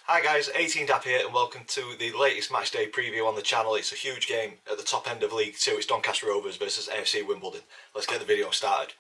Hi guys, 18 Dap here and welcome to the latest match day preview on the channel. It's a huge game at the top end of League 2. It's Doncaster Rovers versus AFC Wimbledon. Let's get the video started.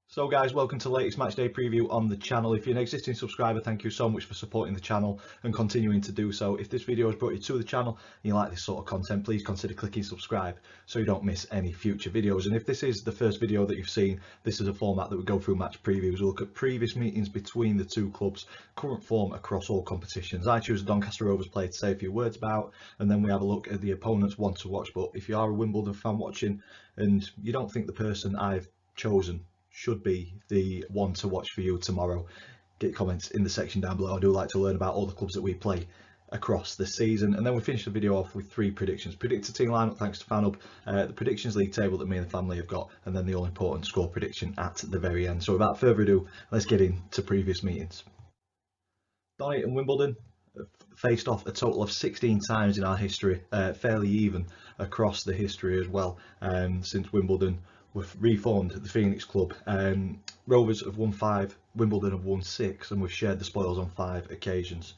So guys, welcome to the latest matchday preview on the channel. If you're an existing subscriber, thank you so much for supporting the channel and continuing to do so. If this video has brought you to the channel and you like this sort of content, please consider clicking subscribe so you don't miss any future videos. And if this is the first video that you've seen, this is a format that we go through match previews. We'll look at previous meetings between the two clubs, current form across all competitions. I choose a Doncaster Rovers player to say a few words about, and then we have a look at the opponent's one to watch. But if you are a Wimbledon fan watching and you don't think the person I've chosen should be the one to watch for you tomorrow, get comments in the section down below. I do like to learn about all the clubs that we play across the season. And then we finish the video off with three predictions: predicted team lineup thanks to FanHub, the predictions league table that me and the family have got, and then the all important score prediction at the very end. So without further ado, let's get into previous meetings. Donny and Wimbledon have faced off a total of 16 times in our history, fairly even across the history as well, since Wimbledon we've reformed the Phoenix Club. Rovers have won 5, Wimbledon have won 6, and we've shared the spoils on 5 occasions.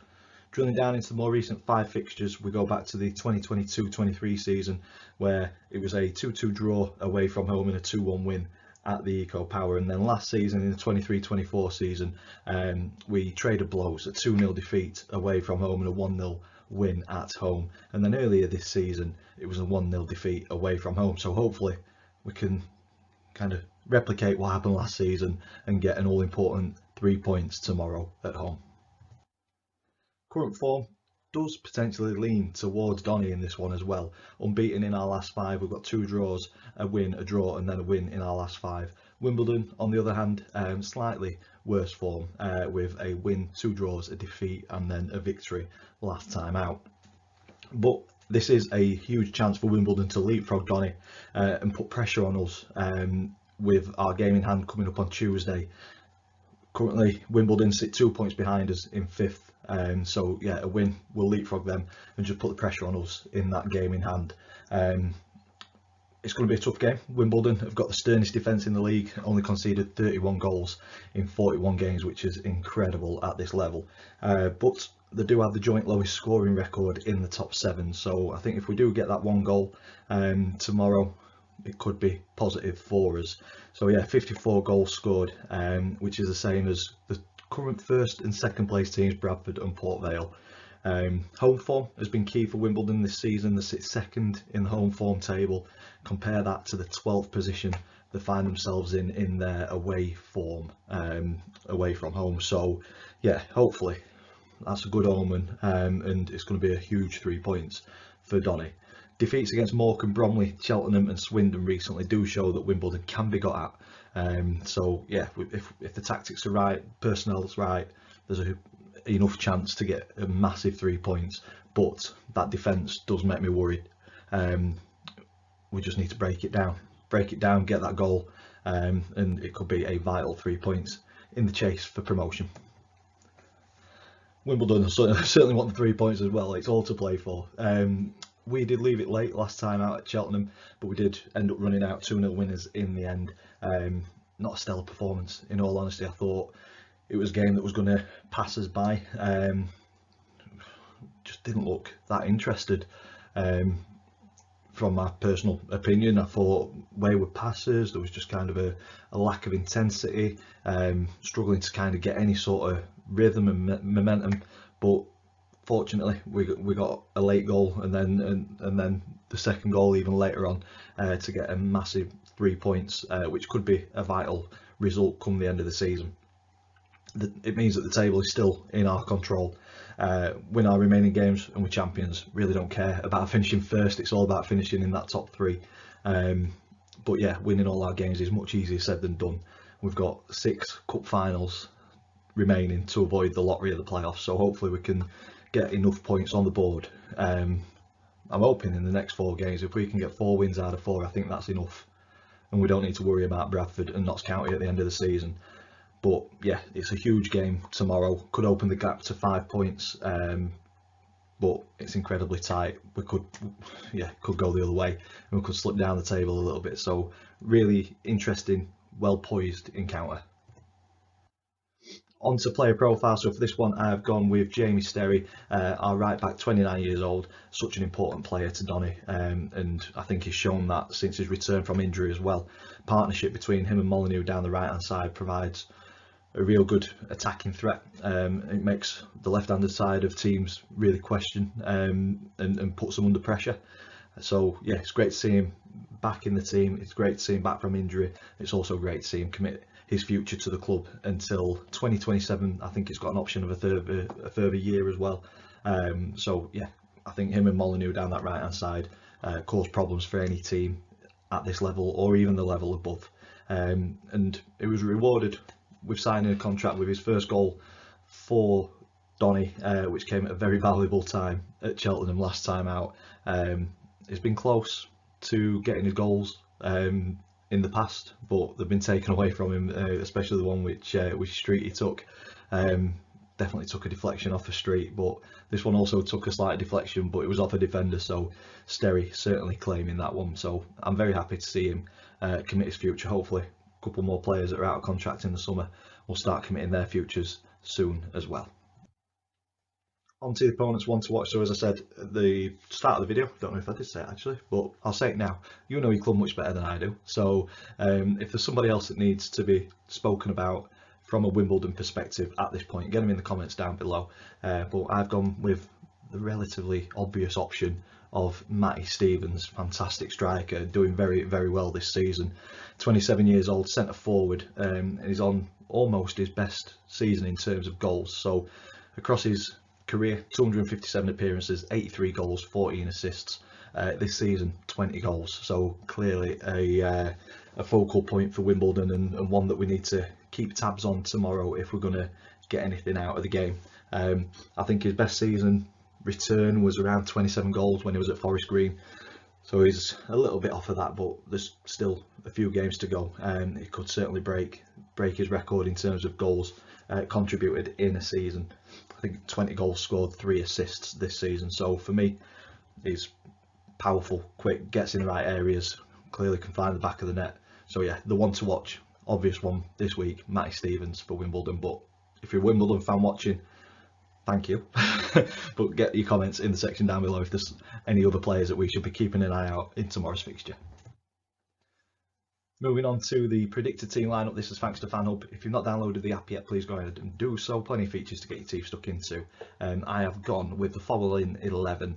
Drilling down into the more recent 5 fixtures, we go back to the 2022-23 season, where it was a 2-2 draw away from home and a 2-1 win at the Eco Power. And then last season, in the 23-24 season, we traded blows, a 2-0 defeat away from home and a 1-0 win at home. And then earlier this season, it was a 1-0 defeat away from home. So hopefully we can kind of replicate what happened last season and get an all-important 3 points tomorrow at home. Current form does potentially lean towards Donny in this one as well. Unbeaten in our last 5, we've got 2 draws, a win, a draw, and then a win in our last 5. Wimbledon, on the other hand, slightly worse form, with a win, 2 draws, a defeat, and then a victory last time out. But this is a huge chance for Wimbledon to leapfrog Donny and put pressure on us with our game in hand coming up on Tuesday. Currently, Wimbledon sit 2 points behind us in 5th, so yeah, a win will leapfrog them and just put the pressure on us in that game in hand. It's going to be a tough game. Wimbledon have got the sternest defence in the league, only conceded 31 goals in 41 games, which is incredible at this level. But they do have the joint lowest scoring record in the top 7, so I think if we do get that 1 goal tomorrow, it could be positive for us. So yeah, 54 goals scored, which is the same as the current 1st and 2nd place teams, Bradford and Port Vale. Home form has been key for Wimbledon this season. They sit 2nd in the home form table. Compare that to the 12th position they find themselves in their away form, away from home. So yeah, hopefully that's a good omen, and it's going to be a huge 3 points for Donny. Defeats against Morecambe, Bromley, Cheltenham and Swindon recently do show that Wimbledon can be got at. So yeah, if the tactics are right, personnel's right, there's enough chance to get a massive 3 points. But that defence does make me worried. We just need to break it down, get that goal, and it could be a vital 3 points in the chase for promotion. Wimbledon certainly want the 3 points as well. It's all to play for. We did leave it late last time out at Cheltenham, but we did end up running out 2-0 winners in the end. Not a stellar performance, in all honesty. I thought it was a game that was going to pass us by. Just didn't look that interested. From my personal opinion, I thought wayward passes, there was just kind of a lack of intensity, struggling to kind of get any sort of rhythm and momentum. But fortunately, we got a late goal and then the second goal even later on to get a massive 3 points, which could be a vital result come the end of the season. It means that the table is still in our control. Win our remaining games and we're champions. Really don't care about finishing 1st. It's all about finishing in that top 3. But yeah, winning all our games is much easier said than done. We've got 6 cup finals remaining to avoid the lottery of the playoffs, so hopefully we can get enough points on the board. I'm hoping in the next 4 games, if we can get 4 wins out of 4, I think that's enough, and we don't need to worry about Bradford and Notts County at the end of the season. But yeah, it's a huge game tomorrow, could open the gap to 5 points, but it's incredibly tight. We could go the other way, and we could slip down the table a little bit. So really interesting, well poised encounter. On to player profile. So for this one, I've gone with Jamie Sterry, our right back, 29 years old, such an important player to Donny, and I think he's shown that since his return from injury as well. Partnership between him and Molyneux down the right hand side provides a real good attacking threat. It makes the left-handed side of teams really question and puts them under pressure. So yeah, it's great to see him back in the team. It's great to see him back from injury. It's also great to see him commit his future to the club until 2027. I think he's got an option of a further year as well. So yeah, I think him and Molyneux down that right hand side cause problems for any team at this level or even the level above. And it was rewarded with signing a contract with his first goal for Donny, which came at a very valuable time at Cheltenham last time out. He's been close to getting his goals in the past, but they've been taken away from him, especially the one which Street he took. Definitely took a deflection off a Street, but this one also took a slight deflection, but it was off a defender, so Sterry certainly claiming that one. So I'm very happy to see him commit his future. Hopefully a couple more players that are out of contract in the summer will start committing their futures soon as well. On to the opponents, one to watch. So as I said at the start of the video, don't know if I did say it actually, but I'll say it now. You know your club much better than I do. So if there's somebody else that needs to be spoken about from a Wimbledon perspective at this point, get them in the comments down below. But I've gone with the relatively obvious option of Matty Stevens, fantastic striker, doing very, very well this season. 27 years old, centre forward, and he's on almost his best season in terms of goals. So across his career, 257 appearances, 83 goals, 14 assists. This season, 20 goals. So clearly a focal point for Wimbledon, and one that we need to keep tabs on tomorrow if we're going to get anything out of the game. I think his best season return was around 27 goals when he was at Forest Green. So he's a little bit off of that, but there's still a few games to go, and he could certainly break his record in terms of goals contributed in a season. I think 20 goals scored, 3 assists this season. So for me, he's powerful, quick, gets in the right areas, clearly can find the back of the net. So yeah, the one to watch, obvious one this week, Matty Stevens for Wimbledon. But if you're a Wimbledon fan watching, thank you. But get your comments in the section down below if there's any other players that we should be keeping an eye out in tomorrow's fixture. Moving on to the predicted team lineup, this is thanks to FanHub. If you've not downloaded the app yet, please go ahead and do so. Plenty of features to get your teeth stuck into. I have gone with the following 11.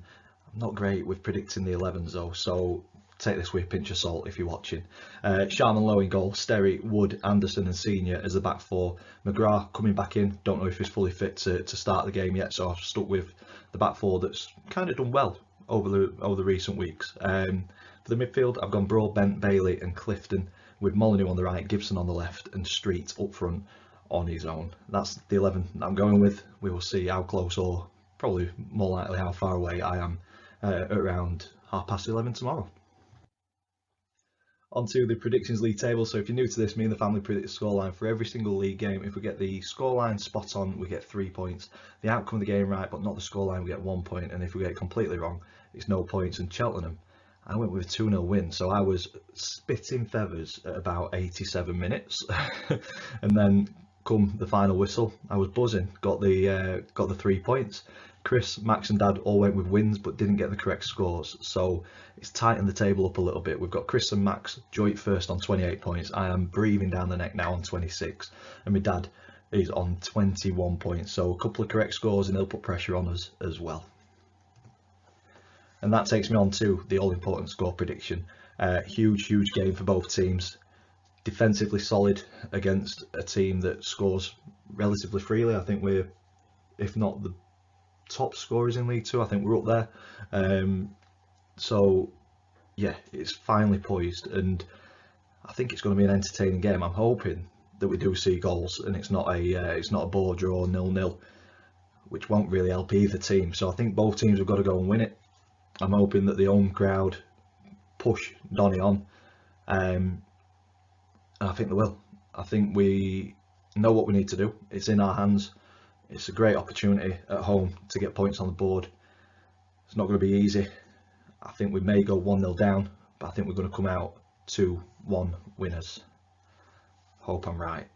I'm not great with predicting the 11s though, so take this with a pinch of salt if you're watching. Sharman Lowe in goal, Sterry, Wood, Anderson and Senior as the back four. McGrath coming back in, don't know if he's fully fit to start the game yet, so I've stuck with the back four that's kind of done well over the recent weeks. For the midfield, I've gone Broadbent, Bailey and Clifton, with Molyneux on the right, Gibson on the left and Street up front on his own. That's the 11 that I'm going with. We will see how close, or probably more likely how far away I am around 11:30 tomorrow. Onto the predictions league table. So if you're new to this, me and the family predict the scoreline for every single league game. If we get the scoreline spot on, we get 3 points. The outcome of the game right, but not the scoreline, we get 1 point. And if we get it completely wrong, it's no points. And Cheltenham, I went with a 2-0 win, so I was spitting feathers at about 87 minutes. And then come the final whistle, I was buzzing, got the 3 points. Chris, Max and Dad all went with wins but didn't get the correct scores, so it's tightened the table up a little bit. We've got Chris and Max joint first on 28 points. I am breathing down the neck now on 26, and my dad is on 21 points, so a couple of correct scores and they'll put pressure on us as well. And that takes me on to the all-important score prediction. Huge game for both teams. Defensively solid against a team that scores relatively freely. I think we're, if not the top scorers in League Two, I think we're up there. So yeah, it's finally poised, and I think it's going to be an entertaining game. I'm hoping that we do see goals, and it's not a ball draw 0-0, which won't really help either team. So I think both teams have got to go and win it. I'm hoping that the home crowd push Donny on, and I think they will. I think we know what we need to do. It's in our hands. It's a great opportunity at home to get points on the board. It's not going to be easy. I think we may go 1-0 down, but I think we're going to come out 2-1 winners. Hope I'm right.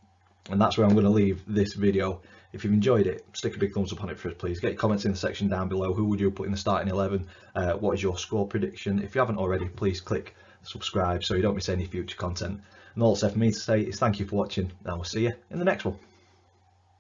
And that's where I'm going to leave this video. If you've enjoyed it, stick a big thumbs up on it for us, please. Get your comments in the section down below. Who would you put in the starting 11? What is your score prediction? If you haven't already, please click subscribe so you don't miss any future content. And all that's left for me to say is thank you for watching, and we'll see you in the next one.